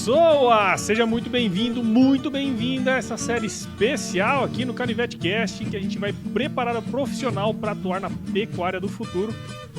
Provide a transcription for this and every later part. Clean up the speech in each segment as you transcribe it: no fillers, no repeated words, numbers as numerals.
pessoa! Seja muito bem-vindo, muito bem-vinda a essa série especial aqui no Canivete Cast, em que a gente vai preparar o profissional para atuar na pecuária do futuro.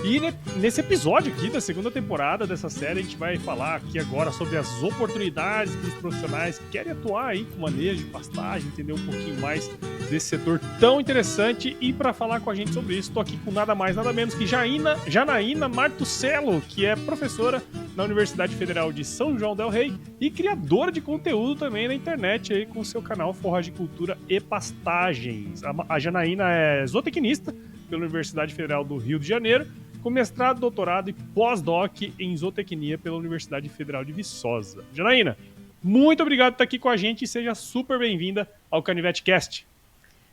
E nesse episódio aqui da segunda temporada dessa série, a gente vai falar aqui agora sobre as oportunidades para os profissionais que querem atuar aí com manejo de pastagem, entender um pouquinho mais desse setor tão interessante. E para falar com a gente sobre isso, estou aqui com nada mais, nada menos que Janaína Martuccello, que é professora na Universidade Federal de São João del Rei e criadora de conteúdo também na internet aí com seu canal Forragicultura e Pastagens. A Janaína é zootecnista pela Universidade Federal do Rio de Janeiro, com mestrado, doutorado e pós-doc em zootecnia pela Universidade Federal de Viçosa. Janaína, muito obrigado por estar aqui com a gente e seja super bem-vinda ao Canivete Cast.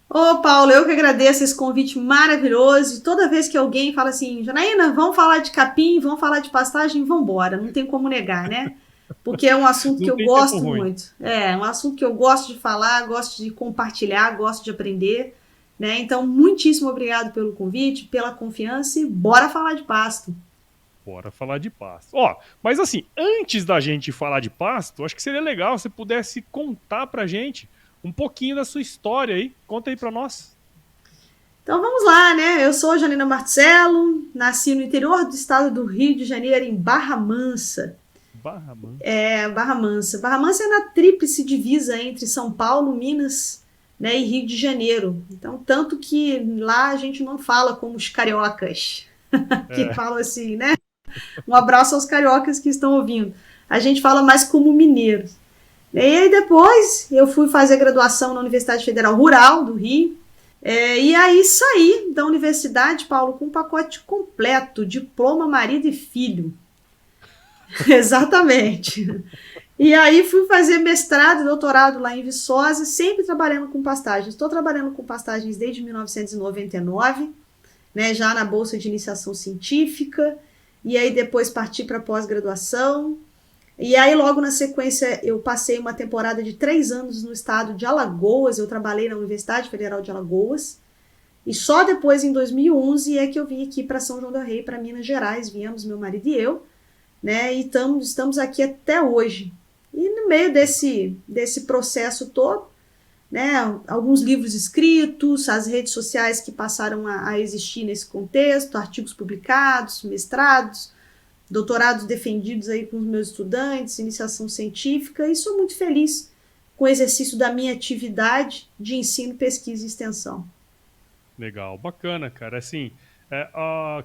Ô, Paulo, eu que agradeço esse convite maravilhoso. Toda vez que alguém fala assim, Janaína, vamos falar de capim, vamos falar de pastagem, vamos embora. Não tem como negar, né? Porque é um assunto que eu gosto muito. É um assunto que eu gosto de falar, gosto de compartilhar, gosto de aprender, né? Então, muitíssimo obrigado pelo convite, pela confiança e bora falar de pasto. Bora falar de pasto. Ó, mas assim, antes da gente falar de pasto, acho que seria legal se você pudesse contar pra gente um pouquinho da sua história aí. Conta aí pra nós. Então vamos lá, né? Eu sou Janaína Martuccello, nasci no interior do estado do Rio de Janeiro, em Barra Mansa. Barra Mansa. Barra Mansa. Barra Mansa é na tríplice divisa entre São Paulo, Minas, né, e Rio de Janeiro. Então, tanto que lá a gente não fala como os cariocas, que falam assim, né? Um abraço aos cariocas que estão ouvindo. A gente fala mais como mineiros. E aí depois eu fui fazer graduação na Universidade Federal Rural do Rio. E aí saí da universidade, Paulo, com um pacote completo, diploma, marido e filho. Exatamente. E aí fui fazer mestrado e doutorado lá em Viçosa, sempre trabalhando com pastagens. Estou trabalhando com pastagens desde 1999, né, já na Bolsa de Iniciação Científica, e aí depois parti para pós-graduação. E aí logo na sequência eu passei uma temporada de 3 anos no estado de Alagoas, eu trabalhei na Universidade Federal de Alagoas, e só depois em 2011 é que eu vim aqui para São João del Rei, para Minas Gerais, viemos meu marido e eu, né, e estamos aqui até hoje. E no meio desse processo todo, né, alguns livros escritos, as redes sociais que passaram a existir nesse contexto, artigos publicados, mestrados, doutorados defendidos aí com os meus estudantes, iniciação científica, e sou muito feliz com o exercício da minha atividade de ensino, pesquisa e extensão. Legal, bacana, cara. Assim,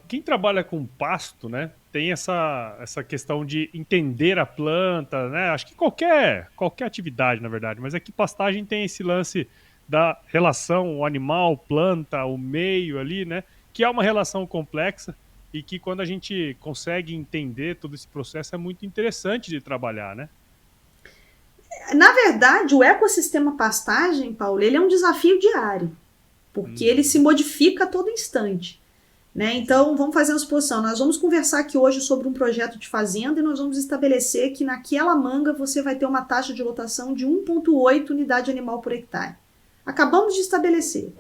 quem trabalha com pasto, né, tem essa questão de entender a planta, né? Acho que qualquer atividade, na verdade, mas aqui pastagem tem esse lance da relação o animal, planta, o meio ali, né? Que é uma relação complexa e que quando a gente consegue entender todo esse processo é muito interessante de trabalhar, né? Na verdade, o ecossistema pastagem, Paulo, ele é um desafio diário, porque ele se modifica a todo instante. Né? Então, vamos fazer uma suposição. Nós vamos conversar aqui hoje sobre um projeto de fazenda e nós vamos estabelecer que naquela manga você vai ter uma taxa de lotação de 1,8 unidade animal por hectare. Acabamos de estabelecer.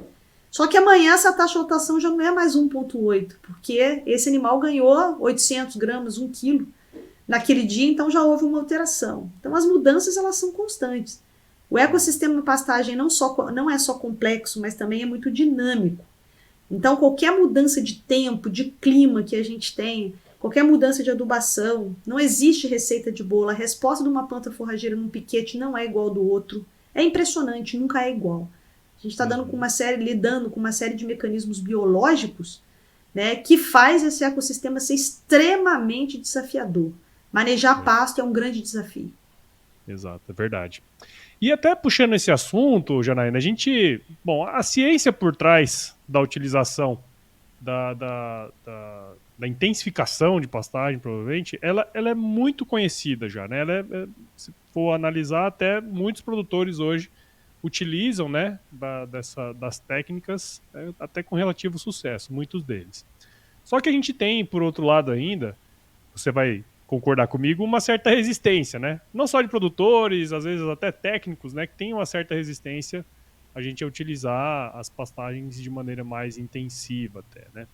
Só que amanhã essa taxa de lotação já não é mais 1,8, porque esse animal ganhou 800 gramas, 1 quilo naquele dia, então já houve uma alteração. Então, as mudanças elas são constantes. O ecossistema de pastagem não é só complexo, mas também é muito dinâmico. Então, qualquer mudança de tempo, de clima que a gente tem, qualquer mudança de adubação, não existe receita de bolo. A resposta de uma planta forrageira num piquete não é igual ao do outro. É impressionante, nunca é igual. A gente está lidando com uma série de mecanismos biológicos, né, que faz esse ecossistema ser extremamente desafiador. Manejar pasto é um grande desafio. Exato, é verdade. E até puxando esse assunto, Janaína, a ciência por trás da utilização da intensificação de pastagem, provavelmente, ela é muito conhecida já, né? Se for analisar, até muitos produtores hoje utilizam, né, das técnicas, até com relativo sucesso, muitos deles. Só que a gente tem, por outro lado ainda, você vai concordar comigo, uma certa resistência, né? Não só de produtores, às vezes até técnicos, né? Que tem uma certa resistência a gente a utilizar as pastagens de maneira mais intensiva até, né?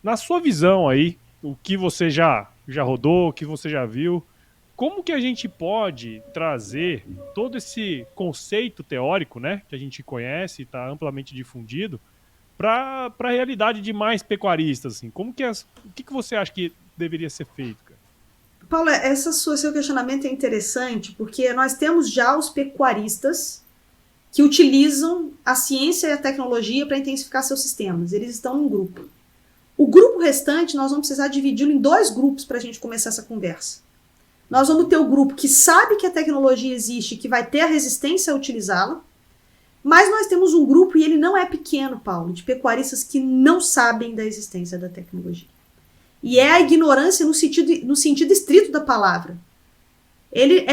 Na sua visão aí, o que você já rodou, o que você já viu, como que a gente pode trazer todo esse conceito teórico, né, que a gente conhece, está amplamente difundido, para a realidade de mais pecuaristas, assim? O que você acha que deveria ser feito, cara? Paulo, seu questionamento é interessante, porque nós temos já os pecuaristas que utilizam a ciência e a tecnologia para intensificar seus sistemas. Eles estão num grupo. O grupo restante, nós vamos precisar dividi-lo em 2 grupos para a gente começar essa conversa. Nós vamos ter o grupo que sabe que a tecnologia existe, que vai ter a resistência a utilizá-la, mas nós temos um grupo, e ele não é pequeno, Paulo, de pecuaristas que não sabem da existência da tecnologia. E é a ignorância no sentido estrito da palavra. Ele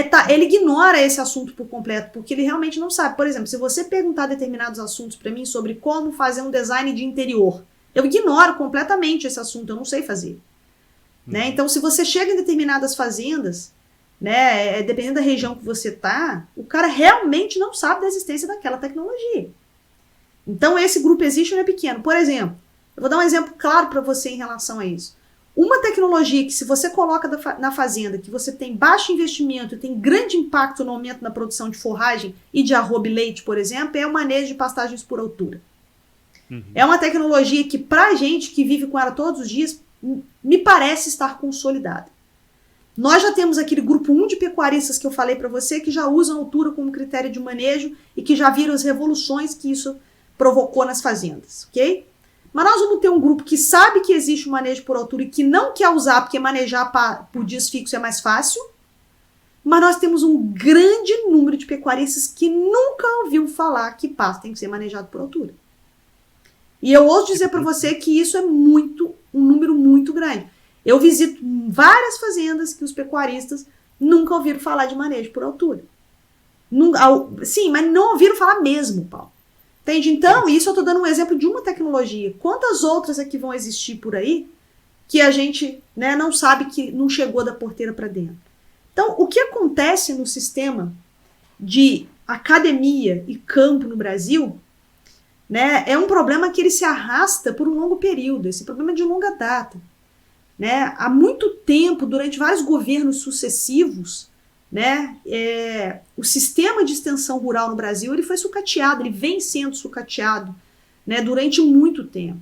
ignora esse assunto por completo, porque ele realmente não sabe. Por exemplo, se você perguntar determinados assuntos para mim sobre como fazer um design de interior, eu ignoro completamente esse assunto, eu não sei fazer. Né? Então, se você chega em determinadas fazendas, né, dependendo da região que você está, o cara realmente não sabe da existência daquela tecnologia. Então, esse grupo existe ou não é pequeno. Por exemplo, eu vou dar um exemplo claro para você em relação a isso. Uma tecnologia que, se você coloca na fazenda, que você tem baixo investimento e tem grande impacto no aumento na produção de forragem e de arroba e leite, por exemplo, é o manejo de pastagens por altura. É uma tecnologia que, para a gente que vive com ela todos os dias, me parece estar consolidada. Nós já temos aquele grupo 1 de pecuaristas que eu falei para você, que já usam altura como critério de manejo e que já viram as revoluções que isso provocou nas fazendas, ok? Mas nós vamos ter um grupo que sabe que existe o manejo por altura e que não quer usar porque manejar por dias fixos é mais fácil. Mas nós temos um grande número de pecuaristas que nunca ouviu falar que pasto tem que ser manejado por altura. E eu ouso dizer para você que isso é um número muito grande. Eu visito várias fazendas que os pecuaristas nunca ouviram falar de manejo por altura. Sim, mas não ouviram falar mesmo, Paulo. Entende? Então, isso eu estou dando um exemplo de uma tecnologia. Quantas outras é que vão existir por aí que a gente, né, não sabe, que não chegou da porteira para dentro? Então, o que acontece no sistema de academia e campo no Brasil, né, é um problema que ele se arrasta por um longo período. Esse problema é de longa data. Né? Há muito tempo, durante vários governos sucessivos, né, o sistema de extensão rural no Brasil ele foi sucateado, ele vem sendo sucateado, né, durante muito tempo.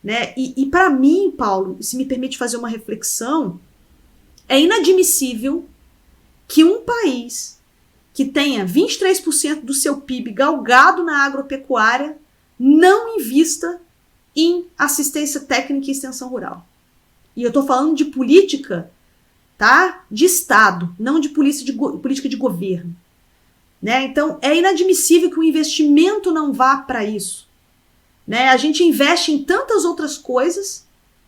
Né? E para mim, Paulo, se me permite fazer uma reflexão, é inadmissível que um país que tenha 23% do seu PIB galgado na agropecuária não invista em assistência técnica e extensão rural. E eu estou falando de política, tá, de Estado, não de política de governo. Né? Então, é inadmissível que o investimento não vá para isso. Né? A gente investe em tantas outras coisas,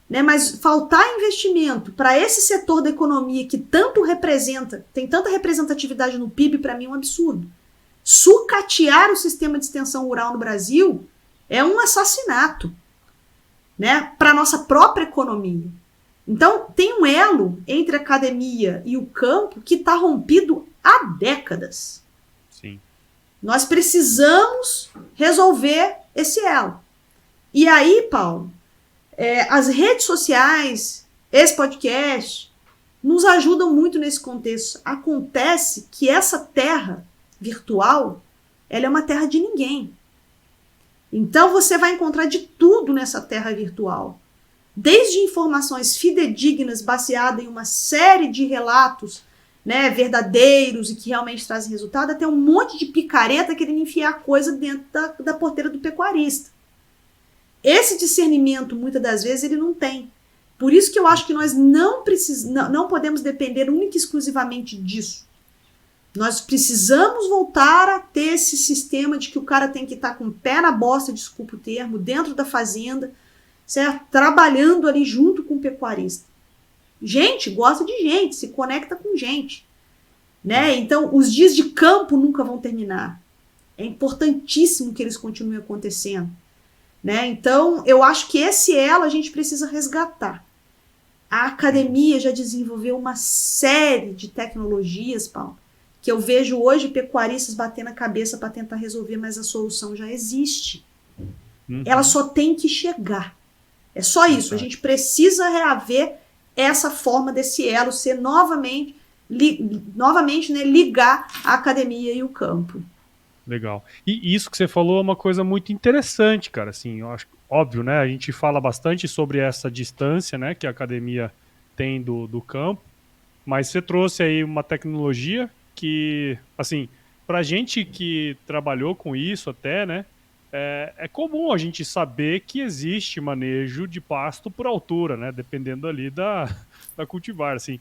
né, mas faltar investimento para esse setor da economia que tanto representa, tem tanta representatividade no PIB, para mim é um absurdo. Sucatear o sistema de extensão rural no Brasil é um assassinato, né, para a nossa própria economia. Então, tem um elo entre a academia e o campo que está rompido há décadas. Sim. Nós precisamos resolver esse elo. E aí, Paulo, as redes sociais, esse podcast, nos ajudam muito nesse contexto. Acontece que essa terra virtual, ela é uma terra de ninguém. Então, você vai encontrar de tudo nessa terra virtual. Desde informações fidedignas baseadas em uma série de relatos, né, verdadeiros e que realmente trazem resultado, até um monte de picareta querendo enfiar coisa dentro da porteira do pecuarista. Esse discernimento, muitas das vezes, ele não tem. Por isso que eu acho que nós não podemos depender única e exclusivamente disso. Nós precisamos voltar a ter esse sistema de que o cara tem que estar com o pé na bosta, desculpa o termo, dentro da fazenda, certo? Trabalhando ali junto com o pecuarista. Gente gosta de gente, se conecta com gente. Né? Então, os dias de campo nunca vão terminar. É importantíssimo que eles continuem acontecendo. Né? Então, eu acho que esse elo a gente precisa resgatar. A academia já desenvolveu uma série de tecnologias, Paulo, que eu vejo hoje pecuaristas batendo a cabeça para tentar resolver, mas a solução já existe. Ela só tem que chegar. É só isso. A gente precisa reaver essa forma desse elo ser novamente, novamente, né, ligar a academia e o campo. Legal. E isso que você falou é uma coisa muito interessante, cara. Assim, eu acho óbvio, né? A gente fala bastante sobre essa distância, né, que a academia tem do campo, mas você trouxe aí uma tecnologia que, assim, pra gente que trabalhou com isso até, né, é comum a gente saber que existe manejo de pasto por altura, né, dependendo ali da cultivar, assim.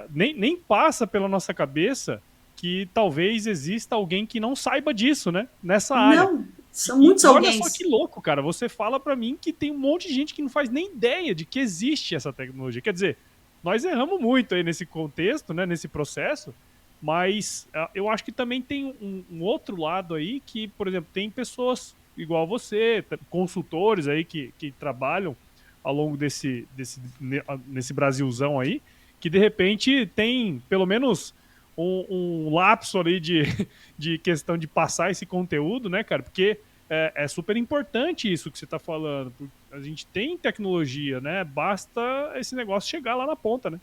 Nem passa pela nossa cabeça que talvez exista alguém que não saiba disso, né, nessa área. Não, são muitos E olha alguém. só que louco, cara. Você fala pra mim que tem um monte de gente que não faz nem ideia de que existe essa tecnologia. Quer dizer, nós erramos muito aí nesse contexto, né, nesse processo, mas eu acho que também tem um outro lado aí que, por exemplo, tem pessoas igual você, consultores aí que trabalham ao longo nesse Brasilzão aí, que de repente tem pelo menos um lapso ali de questão de passar esse conteúdo, né, cara? Porque é super importante isso que você está falando. A gente tem tecnologia, né? Basta esse negócio chegar lá na ponta, né?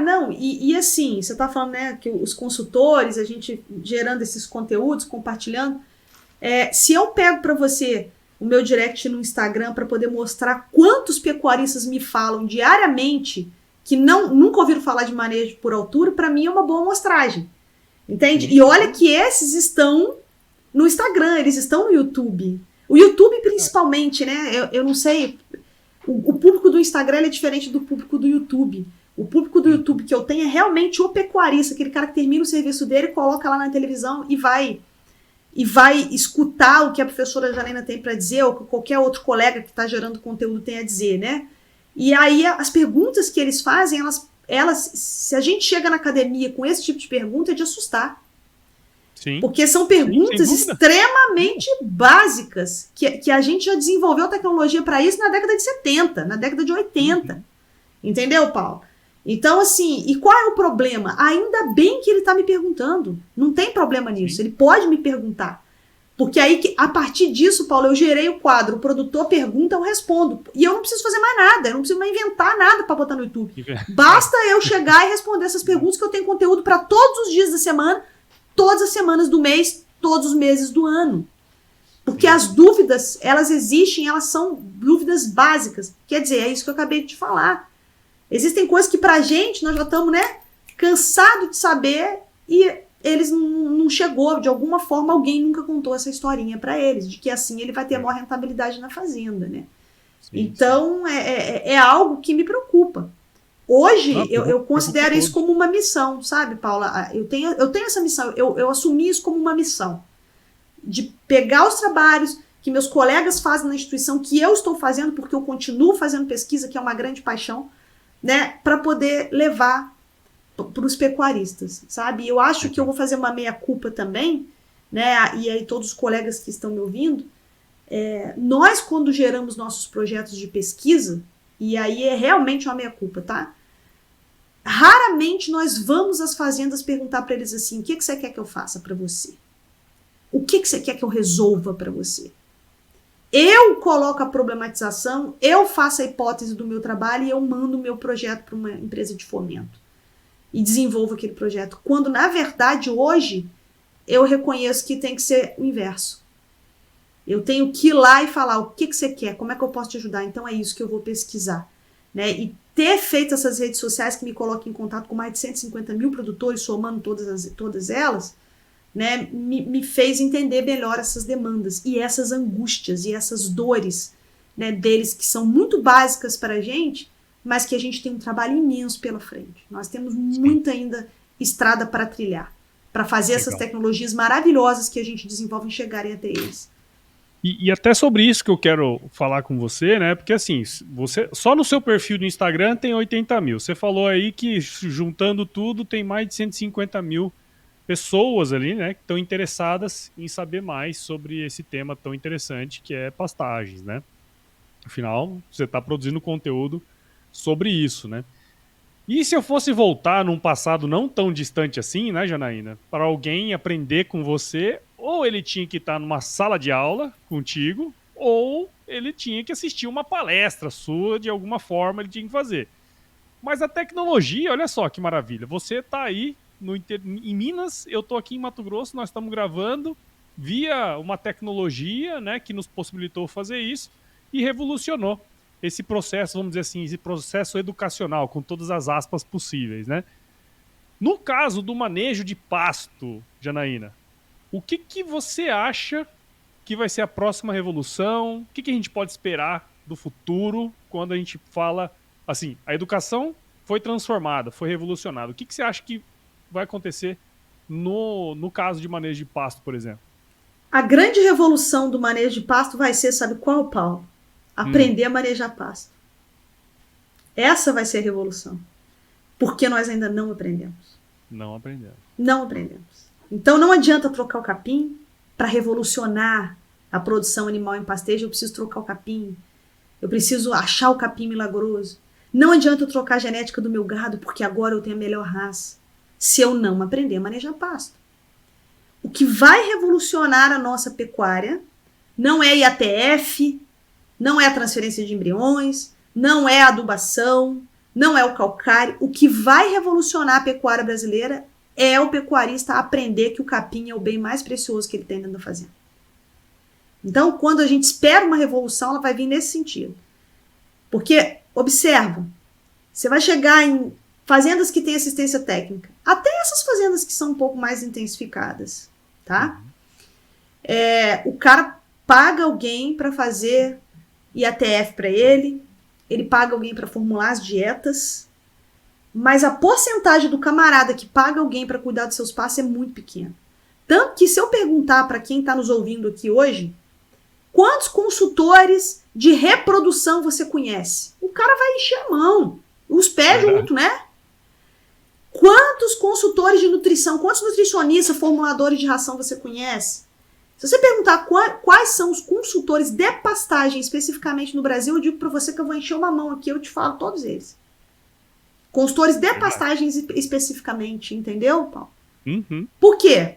Não, e assim, você está falando, né, que os consultores, a gente gerando esses conteúdos, compartilhando. Se eu pego para você o meu direct no Instagram para poder mostrar quantos pecuaristas me falam diariamente que nunca ouviram falar de manejo por altura, para mim é uma boa amostragem. Entende? E olha que esses estão no Instagram, eles estão no YouTube. O YouTube, principalmente, né? Eu não sei. O público do Instagram é diferente do público do YouTube. O público do YouTube que eu tenho é realmente o pecuarista, aquele cara que termina o serviço dele, coloca lá na televisão e vai escutar o que a professora Janaína tem para dizer, ou que qualquer outro colega que está gerando conteúdo tem a dizer, né? E aí as perguntas que eles fazem, se a gente chega na academia com esse tipo de pergunta, é de assustar. Sim. Porque são perguntas extremamente básicas, que a gente já desenvolveu tecnologia para isso na década de 70, na década de 80. Entendeu, Paulo? Então, assim, e qual é o problema? Ainda bem que ele está me perguntando. Não tem problema nisso. Ele pode me perguntar. Porque aí, a partir disso, Paulo, eu gerei o quadro. O produtor pergunta, eu respondo. E eu não preciso fazer mais nada. Eu não preciso mais inventar nada para botar no YouTube. Basta eu chegar e responder essas perguntas, que eu tenho conteúdo para todos os dias da semana, todas as semanas do mês, todos os meses do ano. Porque as dúvidas, elas existem, elas são dúvidas básicas. Quer dizer, é isso que eu acabei de te falar. Existem coisas que pra gente, nós já estamos, né, cansados de saber e eles não chegou, de alguma forma alguém nunca contou essa historinha pra eles, de que assim ele vai ter maior rentabilidade na fazenda, né? Sim, então, sim. É algo que me preocupa. Hoje, eu considero isso como uma missão, sabe, Paula? Eu tenho essa missão, eu assumi isso como uma missão, de pegar os trabalhos que meus colegas fazem na instituição, que eu estou fazendo, porque eu continuo fazendo pesquisa, que é uma grande paixão, né, para poder levar para os pecuaristas, sabe? Eu acho que eu vou fazer uma meia-culpa também, né, e aí todos os colegas que estão me ouvindo, nós quando geramos nossos projetos de pesquisa, e aí é realmente uma meia-culpa, tá? Raramente nós vamos às fazendas perguntar para eles assim, o que você quer que eu faça para você? O que você quer que eu resolva para você? Eu coloco a problematização, eu faço a hipótese do meu trabalho e eu mando o meu projeto para uma empresa de fomento. E desenvolvo aquele projeto. Quando, na verdade, hoje, eu reconheço que tem que ser o inverso. Eu tenho que ir lá e falar o que você quer, como é que eu posso te ajudar. Então é isso que eu vou pesquisar. Né? E ter feito essas redes sociais que me colocam em contato com mais de 150 mil produtores, somando todas elas, né, me fez entender melhor essas demandas e essas angústias e essas dores, né, deles, que são muito básicas para a gente, mas que a gente tem um trabalho imenso pela frente. Nós temos muita ainda estrada para trilhar, para fazer essas tecnologias maravilhosas que a gente desenvolve chegarem até eles. E até sobre isso que eu quero falar com você, né? Porque assim, você só no seu perfil do Instagram tem 80 mil. Você falou aí que juntando tudo tem mais de 150 mil pessoas ali, né, que estão interessadas em saber mais sobre esse tema tão interessante que é pastagens, né? Afinal, você está produzindo conteúdo sobre isso, né? E se eu fosse voltar num passado não tão distante assim, né, Janaína, para alguém aprender com você, ou ele tinha que estar numa sala de aula contigo, ou ele tinha que assistir uma palestra sua, de alguma forma ele tinha que fazer. Mas a tecnologia, olha só que maravilha. Você está aí em Minas, eu estou aqui em Mato Grosso, nós estamos gravando via uma tecnologia, né, que nos possibilitou fazer isso e revolucionou esse processo, vamos dizer assim, esse processo educacional, com todas as aspas possíveis, né? No caso do manejo de pasto, Janaína, o que você acha que vai ser a próxima revolução? O que a gente pode esperar do futuro quando a gente fala, assim, a educação foi transformada, foi revolucionada. O que você acha que vai acontecer no caso de manejo de pasto, por exemplo? A grande revolução do manejo de pasto vai ser, sabe qual, Paulo? Aprender a manejar pasto. Essa vai ser a revolução. Porque nós ainda não aprendemos. Não aprendemos. Não aprendemos. Então não adianta trocar o capim para revolucionar a produção animal em pastejo. Eu preciso trocar o capim. Eu preciso achar o capim milagroso. Não adianta eu trocar a genética do meu gado porque agora eu tenho a melhor raça. Se eu não aprender a manejar pasto. O que vai revolucionar a nossa pecuária não é IATF, não é a transferência de embriões, não é a adubação, não é o calcário. O que vai revolucionar a pecuária brasileira é o pecuarista aprender que o capim é o bem mais precioso que ele tem dentro da fazenda. Então, quando a gente espera uma revolução, ela vai vir nesse sentido. Porque, observa, você vai chegar em fazendas que têm assistência técnica, até essas fazendas que são um pouco mais intensificadas, tá? O cara paga alguém para fazer IATF para ele paga alguém para formular as dietas, mas a porcentagem do camarada que paga alguém para cuidar dos seus pastos é muito pequena. Tanto que se eu perguntar para quem está nos ouvindo aqui hoje, quantos consultores de reprodução você conhece? O cara vai encher a mão, os pés junto, né? Quantos consultores de nutrição, quantos nutricionistas, formuladores de ração você conhece? Se você perguntar quais são os consultores de pastagem especificamente no Brasil, eu digo para você que eu vou encher uma mão aqui, eu te falo todos eles. Consultores de pastagem especificamente, entendeu, Paulo? Uhum. Por quê?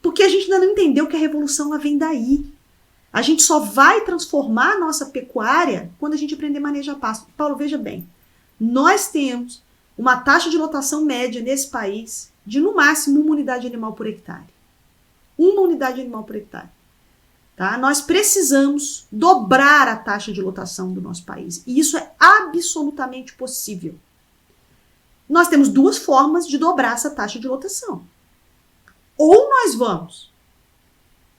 Porque a gente ainda não entendeu que a revolução ela vem daí. A gente só vai transformar a nossa pecuária quando a gente aprender a manejar pasto. Paulo, veja bem, nós temos uma taxa de lotação média nesse país de, no máximo, 1 unidade animal por hectare. 1 unidade animal por hectare. Tá? Nós precisamos dobrar a taxa de lotação do nosso país. E isso é absolutamente possível. Nós temos 2 formas de dobrar essa taxa de lotação. Ou nós vamos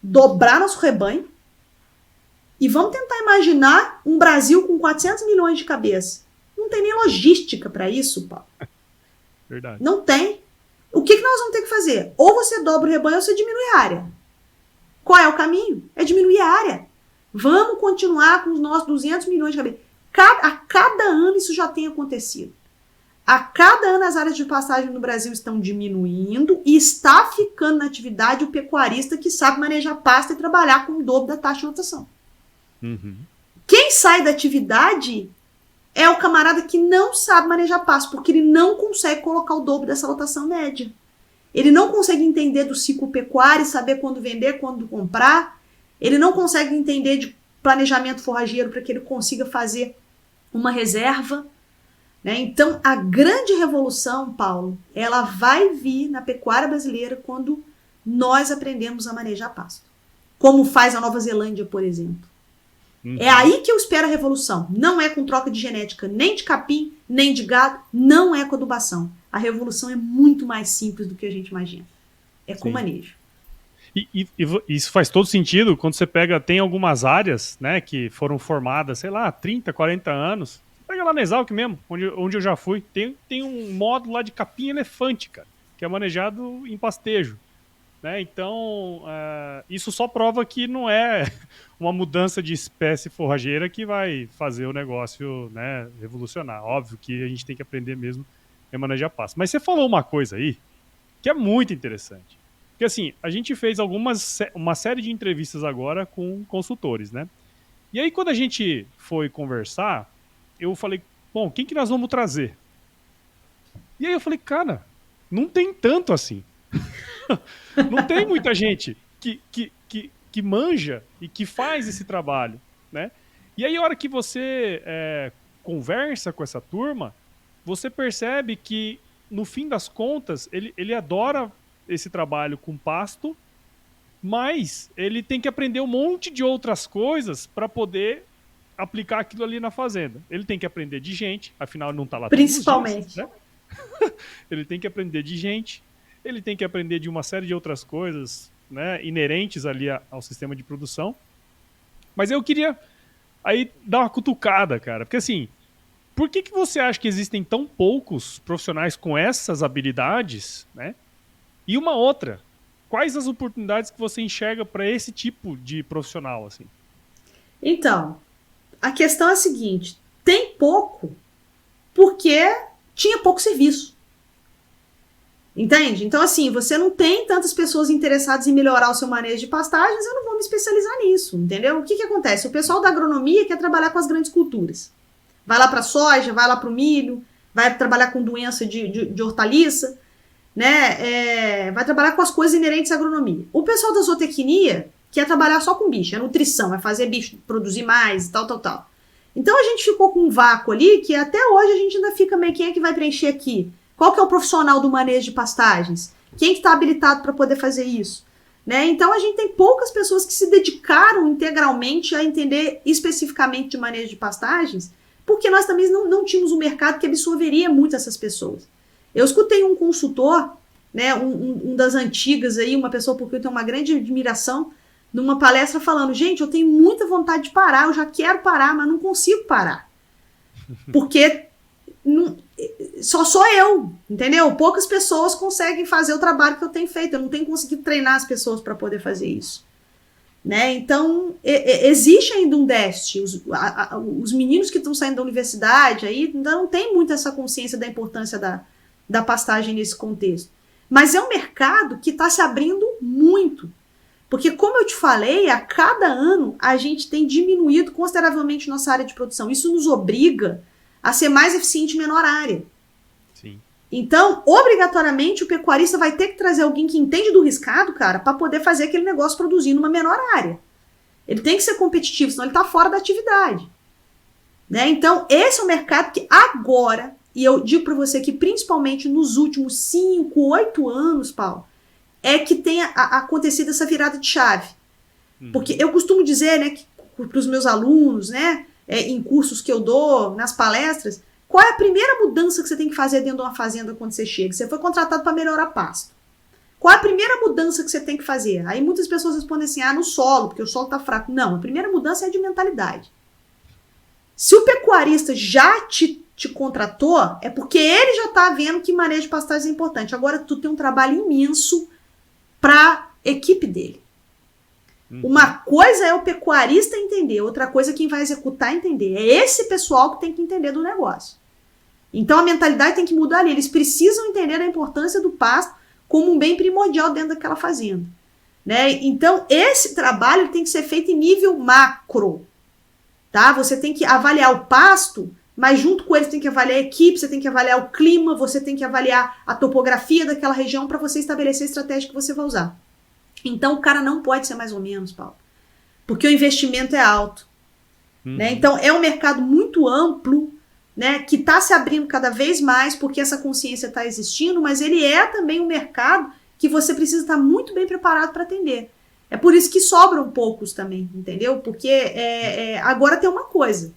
dobrar nosso rebanho e vamos tentar imaginar um Brasil com 400 milhões de cabeças. Não tem nem logística para isso, Paulo. Verdade. Não tem. O que nós vamos ter que fazer? Ou você dobra o rebanho ou você diminui a área. Qual é o caminho? É diminuir a área. Vamos continuar com os nossos 200 milhões de cabeças. A cada ano isso já tem acontecido. A cada ano as áreas de pastagem no Brasil estão diminuindo e está ficando na atividade o pecuarista que sabe manejar pasto e trabalhar com o dobro da taxa de lotação. Uhum. Quem sai da atividade é o camarada que não sabe manejar pasto, porque ele não consegue colocar o dobro dessa lotação média. Ele não consegue entender do ciclo pecuário, saber quando vender, quando comprar. Ele não consegue entender de planejamento forrageiro para que ele consiga fazer uma reserva. Né? Então, a grande revolução, Paulo, ela vai vir na pecuária brasileira quando nós aprendemos a manejar pasto. Como faz a Nova Zelândia, por exemplo. É aí que eu espero a revolução. Não é com troca de genética, nem de capim, nem de gado, não é com adubação. A revolução é muito mais simples do que a gente imagina. É com manejo. E isso faz todo sentido quando você pega, tem algumas áreas, né, que foram formadas, sei lá, 30, 40 anos. Pega lá na Exalc mesmo, onde eu já fui. Tem um módulo lá de capim elefante, cara, que é manejado em pastejo. Né? Então, isso só prova que não é uma mudança de espécie forrageira que vai fazer o negócio, né, revolucionar. Óbvio que a gente tem que aprender mesmo a manejar pasto. Mas você falou uma coisa aí que é muito interessante. Porque assim, a gente fez uma série de entrevistas agora com consultores, né? E aí quando a gente foi conversar, eu falei, bom, quem que nós vamos trazer? E aí eu falei, cara, não tem tanto assim. Não tem muita gente que manja e que faz esse trabalho, né? E aí, a hora que você conversa com essa turma, você percebe que, no fim das contas, ele adora esse trabalho com pasto, mas ele tem que aprender um monte de outras coisas para poder aplicar aquilo ali na fazenda. Ele tem que aprender de gente, afinal não está lá todos os dias, né? Ele tem que aprender de gente, ele tem que aprender de uma série de outras coisas, né, inerentes ali ao sistema de produção. Mas eu queria aí dar uma cutucada, cara, porque assim, por que você acha que existem tão poucos profissionais com essas habilidades, né? E uma outra, quais as oportunidades que você enxerga para esse tipo de profissional, assim? Então, a questão é a seguinte, tem pouco porque tinha pouco serviço. Entende? Então, assim, você não tem tantas pessoas interessadas em melhorar o seu manejo de pastagens, eu não vou me especializar nisso, entendeu? O que acontece? O pessoal da agronomia quer trabalhar com as grandes culturas. Vai lá para a soja, vai lá para o milho, vai trabalhar com doença de hortaliça, né? Vai trabalhar com as coisas inerentes à agronomia. O pessoal da zootecnia quer trabalhar só com bicho, é nutrição, é fazer bicho produzir mais, tal. Então a gente ficou com um vácuo ali que até hoje a gente ainda fica meio, quem é que vai preencher aqui? Qual que é o profissional do manejo de pastagens? Quem que está habilitado para poder fazer isso? Né? Então a gente tem poucas pessoas que se dedicaram integralmente a entender especificamente de manejo de pastagens, porque nós também não tínhamos um mercado que absorveria muito essas pessoas. Eu escutei um consultor, né, um das antigas aí, uma pessoa por quem eu tenho uma grande admiração, numa palestra falando, gente, eu tenho muita vontade de parar, eu já quero parar, mas não consigo parar. Porque só sou eu, entendeu? Poucas pessoas conseguem fazer o trabalho que eu tenho feito, eu não tenho conseguido treinar as pessoas para poder fazer isso. Né? Então, existe ainda um déficit. Os meninos que estão saindo da universidade aí ainda não têm muito essa consciência da importância da pastagem nesse contexto. Mas é um mercado que está se abrindo muito. Porque, como eu te falei, a cada ano a gente tem diminuído consideravelmente nossa área de produção. Isso nos obriga a ser mais eficiente em menor área. Sim. Então, obrigatoriamente, o pecuarista vai ter que trazer alguém que entende do riscado, cara, para poder fazer aquele negócio produzir numa menor área. Ele tem que ser competitivo, senão ele está fora da atividade. Né? Então, esse é um mercado que agora, e eu digo para você que principalmente nos últimos 5, 8 anos, Paulo, é que tem acontecido essa virada de chave. Porque eu costumo dizer, né, para os meus alunos, né, em cursos que eu dou, nas palestras, qual é a primeira mudança que você tem que fazer dentro de uma fazenda quando você chega? Você foi contratado para melhorar pasto. Qual é a primeira mudança que você tem que fazer? Aí muitas pessoas respondem assim, no solo, porque o solo está fraco. Não, a primeira mudança é de mentalidade. Se o pecuarista já te contratou, é porque ele já está vendo que manejo de pastagem é importante. Agora tu tem um trabalho imenso para a equipe dele. Uma coisa é o pecuarista entender, outra coisa é quem vai executar entender. É esse pessoal que tem que entender do negócio. Então a mentalidade tem que mudar ali. Eles precisam entender a importância do pasto como um bem primordial dentro daquela fazenda. Né? Então esse trabalho tem que ser feito em nível macro. Tá? Você tem que avaliar o pasto, mas junto com ele você tem que avaliar a equipe, você tem que avaliar o clima, você tem que avaliar a topografia daquela região para você estabelecer a estratégia que você vai usar. Então o cara não pode ser mais ou menos, Paulo, porque o investimento é alto. Né? Então é um mercado muito amplo, né, que está se abrindo cada vez mais porque essa consciência está existindo, mas ele é também um mercado que você precisa estar muito bem preparado para atender. É por isso que sobram poucos também, entendeu? Porque agora tem uma coisa.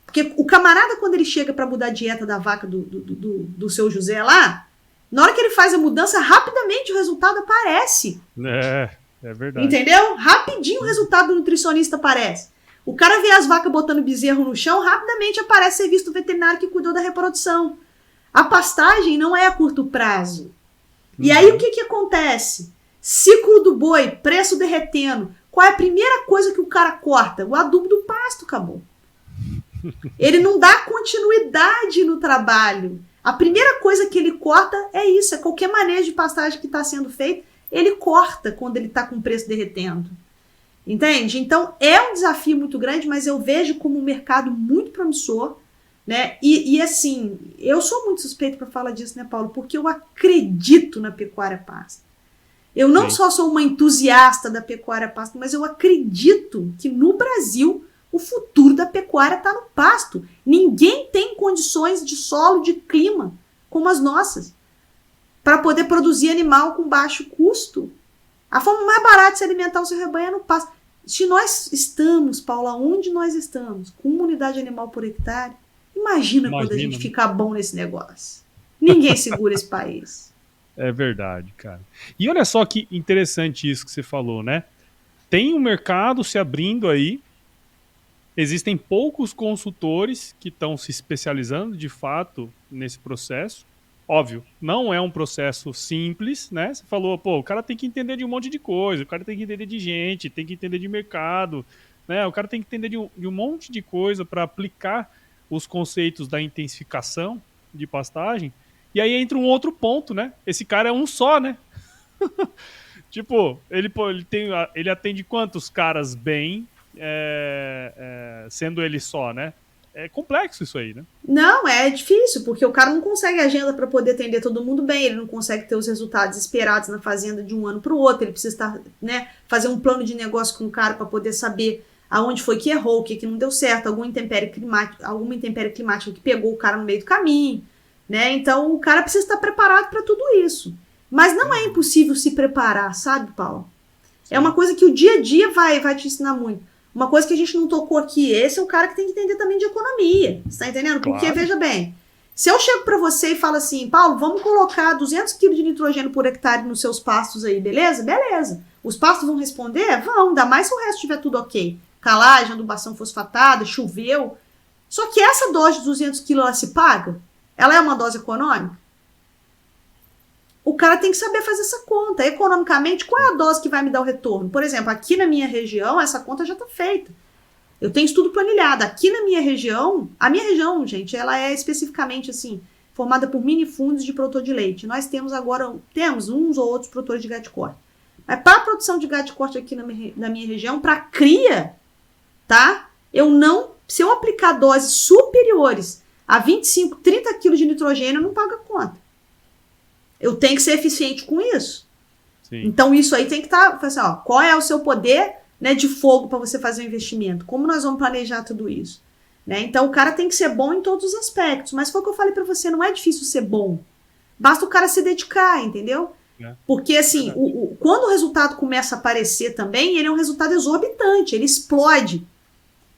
Porque o camarada, quando ele chega para mudar a dieta da vaca do seu José lá, na hora que ele faz a mudança, rapidamente o resultado aparece. É verdade. Entendeu? Rapidinho o resultado do nutricionista aparece. O cara vê as vacas botando bezerro no chão, rapidamente aparece serviço do veterinário que cuidou da reprodução. A pastagem não é a curto prazo. E aí o que acontece? Ciclo do boi, preço derretendo. Qual é a primeira coisa que o cara corta? O adubo do pasto, acabou. Ele não dá continuidade no trabalho. A primeira coisa que ele corta é isso, é qualquer manejo de pastagem que está sendo feito, ele corta quando ele está com o preço derretendo. Entende? Então é um desafio muito grande, mas eu vejo como um mercado muito promissor, né? E assim, eu sou muito suspeito para falar disso, né, Paulo? Porque eu acredito na pecuária pasto. Eu não só sou uma entusiasta da pecuária pasto, mas eu acredito que no Brasil o futuro da pecuária pecuária está no pasto. Ninguém tem condições de solo, de clima, como as nossas, para poder produzir animal com baixo custo. A forma mais barata de se alimentar o seu rebanho é no pasto. Se nós estamos, Paula, onde nós estamos, com uma unidade animal por hectare, imagina quando a gente ficar bom nesse negócio. Ninguém segura esse país. É verdade, cara. E olha só que interessante isso que você falou, né? Tem um mercado se abrindo aí, existem poucos consultores que estão se especializando de fato nesse processo. Óbvio, não é um processo simples, né? Você falou, pô, o cara tem que entender de um monte de coisa, o cara tem que entender de gente, tem que entender de mercado, né? O cara tem que entender de um monte de coisa para aplicar os conceitos da intensificação de pastagem. E aí entra um outro ponto, né? Esse cara é um só, né? Tipo, ele atende quantos caras bem, sendo ele só, né? É complexo isso aí, né? Não, é difícil, porque o cara não consegue agenda para poder atender todo mundo bem, ele não consegue ter os resultados esperados na fazenda de um ano para o outro, ele precisa estar, né, fazer um plano de negócio com o cara para poder saber aonde foi que errou, o que não deu certo, alguma intempérie climática que pegou o cara no meio do caminho, né? Então o cara precisa estar preparado para tudo isso. Mas não é impossível se preparar, sabe, Paulo? Sim. É uma coisa que o dia a dia vai te ensinar muito. Uma coisa que a gente não tocou aqui, esse é o cara que tem que entender também de economia. Você tá entendendo? Porque, claro, veja bem, se eu chego para você e falo assim, Paulo, vamos colocar 200 kg de nitrogênio por hectare nos seus pastos aí, beleza? Beleza. Os pastos vão responder? Vão, ainda mais se o resto estiver tudo ok. Calagem, adubação fosfatada, choveu. Só que essa dose de 200 kg, ela se paga? Ela é uma dose econômica? O cara tem que saber fazer essa conta. Economicamente, qual é a dose que vai me dar o retorno? Por exemplo, aqui na minha região, essa conta já está feita. Eu tenho estudo planilhado. Aqui na minha região, a minha região, gente, ela é especificamente assim, formada por minifundos de produtor de leite. Nós temos uns ou outros produtores de gado de corte. Mas para a produção de gado de corte aqui na minha região, para cria, tá? Se eu aplicar doses superiores a 25, 30 quilos de nitrogênio, eu não pago a conta. Eu tenho que ser eficiente com isso. Sim. Então, isso aí tem que estar... Assim, ó, qual é o seu poder, né, de fogo para você fazer o investimento? Como nós vamos planejar tudo isso? Né? Então, o cara tem que ser bom em todos os aspectos. Mas foi o que eu falei para você, não é difícil ser bom. Basta o cara se dedicar, entendeu? Porque, assim, quando o resultado começa a aparecer também, ele é um resultado exorbitante, ele explode.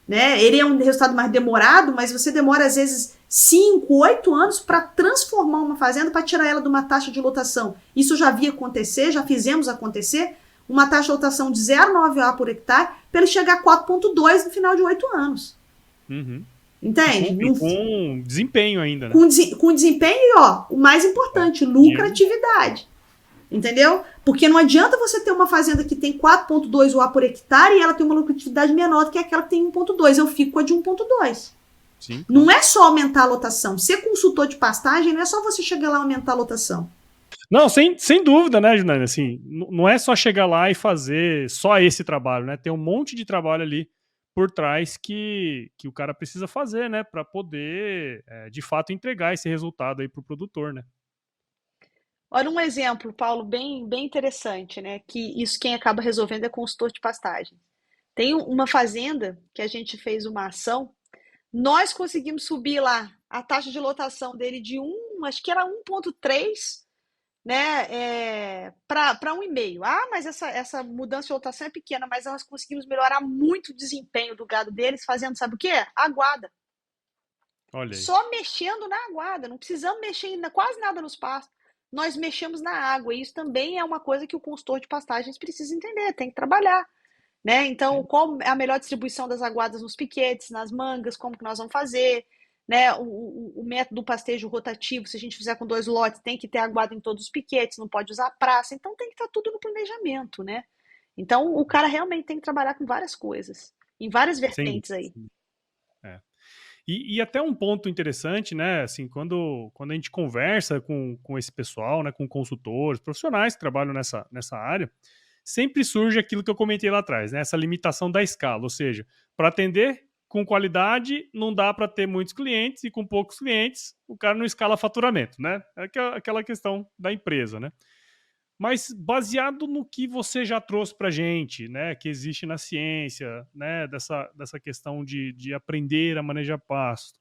Né? Ele é um resultado mais demorado, mas você demora, às vezes, 5, 8 anos para transformar uma fazenda, para tirar ela de uma taxa de lotação. Isso eu já vi acontecer, já fizemos acontecer, uma taxa de lotação de 0,9 A por hectare, para ele chegar a 4,2 no final de 8 anos. Uhum. Entende? Com desempenho ainda, né? Com desempenho e, ó, o mais importante, lucratividade. Entendeu? Porque não adianta você ter uma fazenda que tem 4,2 UA por hectare e ela tem uma lucratividade menor do que aquela que tem 1,2. Eu fico com a de 1,2. Sim. Não é só aumentar a lotação. Ser consultor de pastagem não é só você chegar lá e aumentar a lotação. Não, sem dúvida, né, Junane? Assim, não é só chegar lá e fazer só esse trabalho, né? Tem um monte de trabalho ali por trás que o cara precisa fazer, né? Para poder, de fato, entregar esse resultado aí pro produtor, né? Olha um exemplo, Paulo, bem interessante, né? Que isso quem acaba resolvendo é consultor de pastagem. Tem uma fazenda que a gente fez uma ação, nós conseguimos subir lá a taxa de lotação dele de acho que era 1,3, né? Para 1,5. Ah, mas essa mudança de lotação é pequena, mas nós conseguimos melhorar muito o desempenho do gado deles, fazendo, sabe o quê? Aguada. Olha aí. Só mexendo na aguada, não precisamos mexer quase nada nos pastos. Nós mexemos na água, e isso também é uma coisa que o consultor de pastagens precisa entender, tem que trabalhar, né? Então, qual é a melhor distribuição das aguadas nos piquetes, nas mangas, como que nós vamos fazer, né? O método do pastejo rotativo, se a gente fizer com 2 lotes, tem que ter aguada em todos os piquetes, não pode usar praça, então tem que estar tudo no planejamento, né? Então, o cara realmente tem que trabalhar com várias coisas, em várias vertentes aí. E até um ponto interessante, né, assim, quando a gente conversa com esse pessoal, né, com consultores, profissionais que trabalham nessa área, sempre surge aquilo que eu comentei lá atrás, né, essa limitação da escala, ou seja, para atender com qualidade não dá para ter muitos clientes e com poucos clientes o cara não escala faturamento, né, é aquela questão da empresa, né. Mas baseado no que você já trouxe para a gente, né, que existe na ciência, né, dessa questão de aprender a manejar pasto,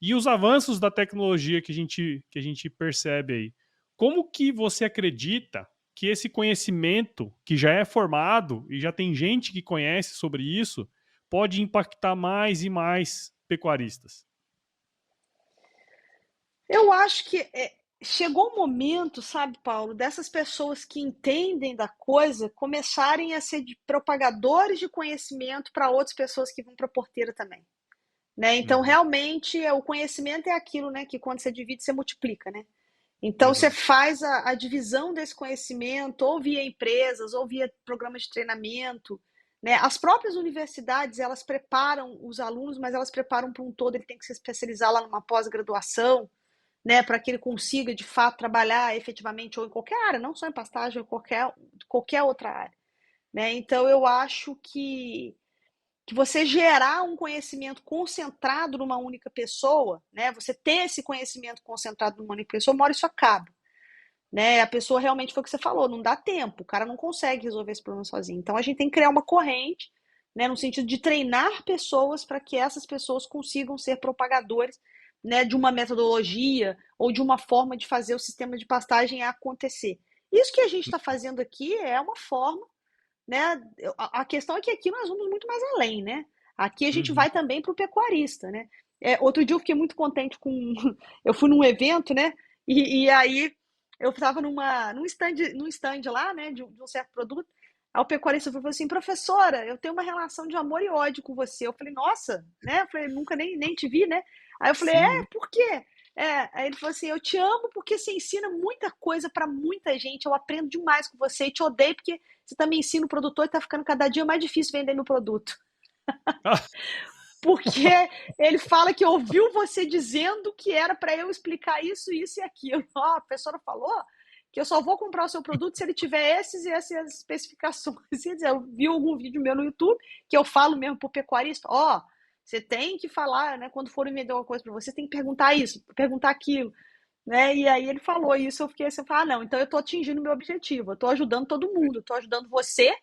e os avanços da tecnologia que a gente percebe aí, como que você acredita que esse conhecimento, que já é formado e já tem gente que conhece sobre isso, pode impactar mais e mais pecuaristas? Eu acho que chegou o momento, sabe, Paulo, dessas pessoas que entendem da coisa começarem a ser propagadores de conhecimento para outras pessoas que vão para a porteira também. Né? Então, Uhum, realmente, o conhecimento é aquilo, né, que quando você divide, você multiplica, né? Então, você exato. faz a divisão desse conhecimento, ou via empresas, ou via programas de treinamento, né? As próprias universidades, elas preparam os alunos, mas elas preparam para um todo, ele tem que se especializar lá numa pós-graduação, né, para que ele consiga, de fato, trabalhar efetivamente ou em qualquer área, não só em pastagem, ou qualquer outra área. Né? Então, eu acho que você gerar um conhecimento concentrado numa única pessoa, né? Você ter esse conhecimento concentrado numa única pessoa, uma hora isso acaba. Né? A pessoa realmente foi o que você falou, não dá tempo, o cara não consegue resolver esse problema sozinho. Então a gente tem que criar uma corrente, né, no sentido de treinar pessoas para que essas pessoas consigam ser propagadores, né, de uma metodologia ou de uma forma de fazer o sistema de pastagem acontecer. Isso que a gente está fazendo aqui é uma forma, né? A questão é que aqui nós vamos muito mais além, né? Aqui a gente Uhum. vai também para o pecuarista, né? Outro dia eu fiquei muito contente com. Eu fui num evento, né? E aí eu estava num stand lá, né? De um certo produto. Aí o pecuarista falou assim: professora, eu tenho uma relação de amor e ódio com você. Eu falei: nossa, né? Eu falei: nunca nem te vi, né? Aí eu falei: Sim. por quê? Aí ele falou assim: eu te amo porque você ensina muita coisa para muita gente. Eu aprendo demais com você e te odeio porque você também ensina o produtor e tá ficando cada dia mais difícil vender meu produto. Porque ele fala que ouviu você dizendo que era para eu explicar isso, isso e aquilo. A professora falou que eu só vou comprar o seu produto se ele tiver esses e essas especificações. Quer dizer, eu vi algum vídeo meu no YouTube que eu falo mesmo pro pecuarista, você tem que falar, né, quando forem vender uma coisa para você, tem que perguntar isso, perguntar aquilo. Né? E aí ele falou isso, eu fiquei assim, não, então eu estou atingindo o meu objetivo, eu estou ajudando todo mundo, estou ajudando você,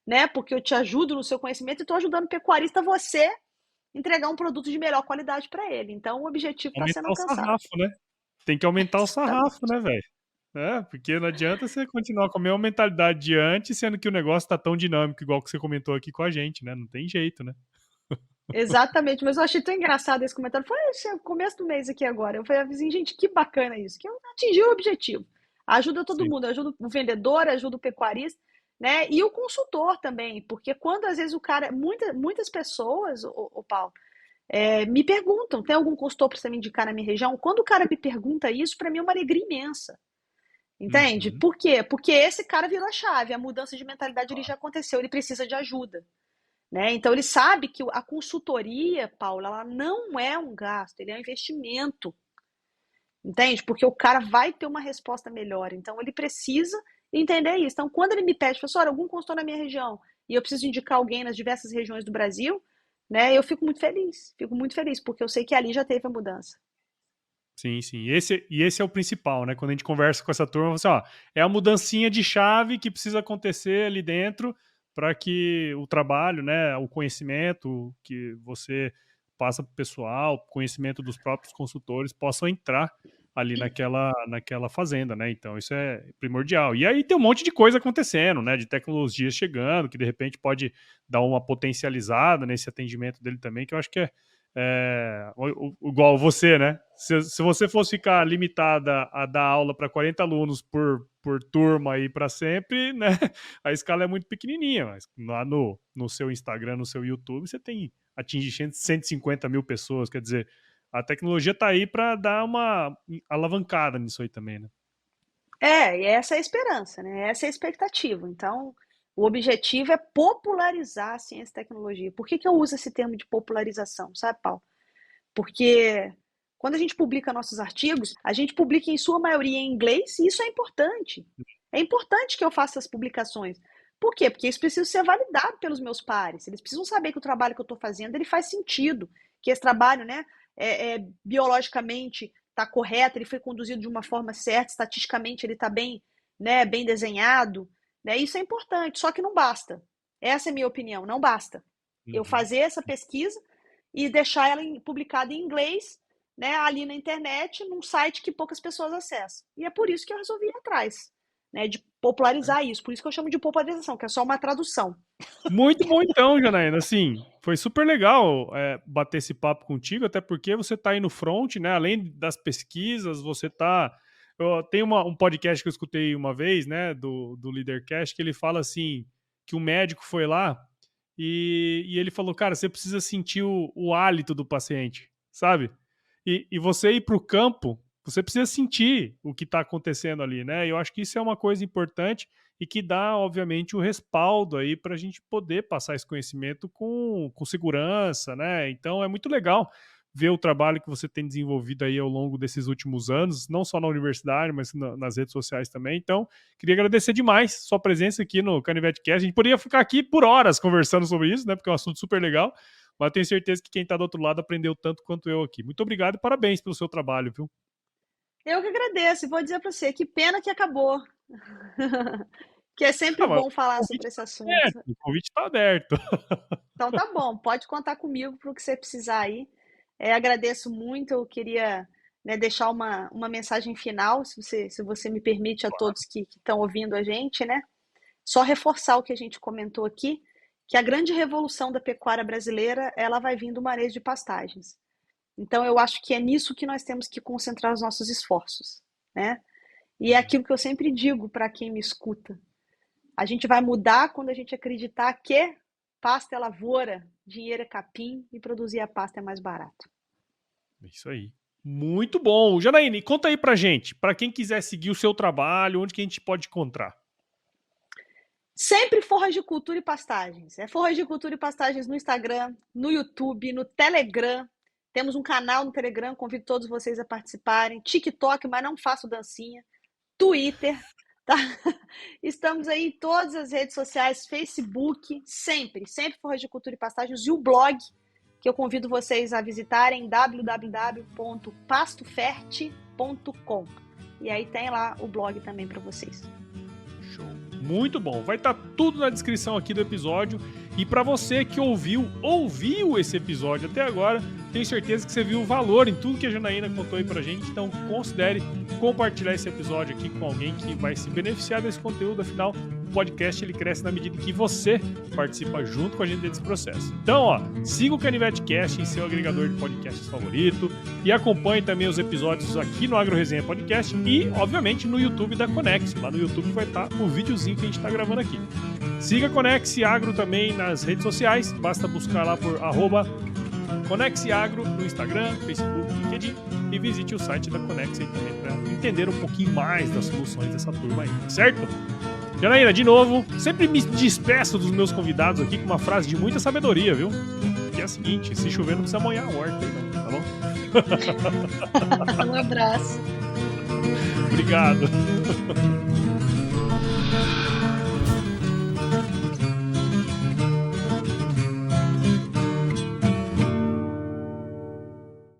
né? Porque eu te ajudo no seu conhecimento e estou ajudando o pecuarista você entregar um produto de melhor qualidade para ele. Então o objetivo está sendo Aumentar o alcançado. sarrafo, né? Tem que aumentar o sarrafo, Exatamente. né, velho? Porque não adianta você continuar com a mesma mentalidade de antes, sendo que o negócio tá tão dinâmico, igual que você comentou aqui com a gente, né? Não tem jeito, né? Exatamente, mas eu achei tão engraçado esse comentário. Foi o começo do mês aqui agora. Eu falei assim, gente, que bacana isso, que eu atingi o objetivo. Ajuda todo Sim. mundo, ajuda o vendedor, ajuda o pecuarista, né? E o consultor também, porque quando às vezes o cara, muitas pessoas, o Paulo, me perguntam, tem algum consultor para você me indicar na minha região? Quando o cara me pergunta isso, para mim é uma alegria imensa. Entende? Uhum. Por quê? Porque esse cara virou a chave, a mudança de mentalidade ele já aconteceu, ele precisa de ajuda. Né? Então ele sabe que a consultoria, Paula, ela não é um gasto, ele é um investimento. Entende? Porque o cara vai ter uma resposta melhor. Então ele precisa entender isso. Então, quando ele me pede, professor, algum consultor na minha região, e eu preciso indicar alguém nas diversas regiões do Brasil, né? Eu fico muito feliz, porque eu sei que ali já teve a mudança. Sim, sim. Esse é o principal, né? Quando a gente conversa com essa turma, você, é a mudancinha de chave que precisa acontecer ali dentro para que o trabalho, né, o conhecimento que você passa para o pessoal, o conhecimento dos próprios consultores possam entrar ali naquela fazenda, né? Então isso é primordial. E aí tem um monte de coisa acontecendo, né? De tecnologias chegando, que de repente pode dar uma potencializada nesse atendimento dele também, que eu acho que igual você, né? Se você fosse ficar limitada a dar aula para 40 alunos por turma aí para sempre, né? A escala é muito pequenininha, mas lá no seu Instagram, no seu YouTube, você tem atingir 150 mil pessoas, quer dizer, a tecnologia está aí para dar uma alavancada nisso aí também, né? E essa é a esperança, né? Essa é a expectativa. Então, o objetivo é popularizar a ciência e tecnologia. Por que eu uso esse termo de popularização, sabe, Paulo? Porque quando a gente publica nossos artigos, a gente publica em sua maioria em inglês e isso é importante. É importante que eu faça as publicações. Por quê? Porque isso precisa ser validado pelos meus pares. Eles precisam saber que o trabalho que eu estou fazendo ele faz sentido, que esse trabalho, né, biologicamente está correto, ele foi conduzido de uma forma certa, estatisticamente ele está bem, né, bem desenhado, né? Isso é importante, só que não basta. Essa é a minha opinião, não basta. Eu fazer essa pesquisa e deixar ela publicada em inglês, né, ali na internet, num site que poucas pessoas acessam. E é por isso que eu resolvi ir atrás, né, de popularizar isso. Por isso que eu chamo de popularização, que é só uma tradução. Muito bom então, Janaína, assim, foi super legal bater esse papo contigo, até porque você tá aí no front, né, além das pesquisas, você tá... Tem um podcast que eu escutei uma vez, né, do Leadercast, que ele fala assim, que um médico foi lá e ele falou, cara, você precisa sentir o hálito do paciente, sabe? E você ir pro campo, você precisa sentir o que está acontecendo ali, né? Eu acho que isso é uma coisa importante e que dá, obviamente, o respaldo aí para a gente poder passar esse conhecimento com segurança, né? Então é muito legal ver o trabalho que você tem desenvolvido aí ao longo desses últimos anos, não só na universidade, mas nas redes sociais também. Então, queria agradecer demais sua presença aqui no Canivete Cast. A gente poderia ficar aqui por horas conversando sobre isso, né? Porque é um assunto super legal. Mas tenho certeza que quem está do outro lado aprendeu tanto quanto eu aqui. Muito obrigado e parabéns pelo seu trabalho, viu? Eu que agradeço e vou dizer para você, que pena que acabou. Que é sempre bom falar sobre esse assunto. O convite está aberto. Então tá bom, pode contar comigo para o que você precisar aí. Agradeço muito, eu queria, né, deixar uma mensagem final, se você me permite, a todos que estão ouvindo a gente, né? Só reforçar o que a gente comentou aqui, que a grande revolução da pecuária brasileira, ela vai vir do manejo de pastagens. Então eu acho que é nisso que nós temos que concentrar os nossos esforços, né? E é aquilo que eu sempre digo para quem me escuta. A gente vai mudar quando a gente acreditar que pasta é lavoura, dinheiro é capim e produzir a pasta é mais barato. Isso aí. Muito bom. Janaína, conta aí pra gente, para quem quiser seguir o seu trabalho, onde que a gente pode encontrar? Sempre Forras de Cultura e Pastagens. É Forras de Cultura e Pastagens no Instagram, no YouTube, no Telegram. Temos um canal no Telegram, convido todos vocês a participarem. TikTok, mas não faço dancinha. Twitter, tá? Estamos aí em todas as redes sociais, Facebook, sempre Forras de Cultura e Pastagens. E o blog, que eu convido vocês a visitarem, www.pastoferte.com. E aí tem lá o blog também para vocês. Show. Muito bom. Vai estar tudo na descrição aqui do episódio. E para você que ouviu esse episódio até agora, tenho certeza que você viu o valor em tudo que a Janaína contou aí pra gente. Então considere compartilhar esse episódio aqui com alguém que vai se beneficiar desse conteúdo. Afinal, o podcast ele cresce na medida que você participa junto com a gente desse processo. Então, siga o Canivete Cast em seu agregador de podcasts favorito e acompanhe também os episódios aqui no Agro Resenha Podcast e, obviamente, no YouTube da Conex. Lá no YouTube vai estar o videozinho que a gente está gravando aqui. Siga a Conex Agro também nas redes sociais, basta buscar lá por @ConexAgro no Instagram, Facebook, LinkedIn e visite o site da Conex aí também para entender um pouquinho mais das soluções dessa turma aí, certo? Janaína, de novo, sempre me despeço dos meus convidados aqui com uma frase de muita sabedoria, viu? Que é a seguinte, se chover não precisa molhar a horta aí não, tá bom? Um abraço. Obrigado.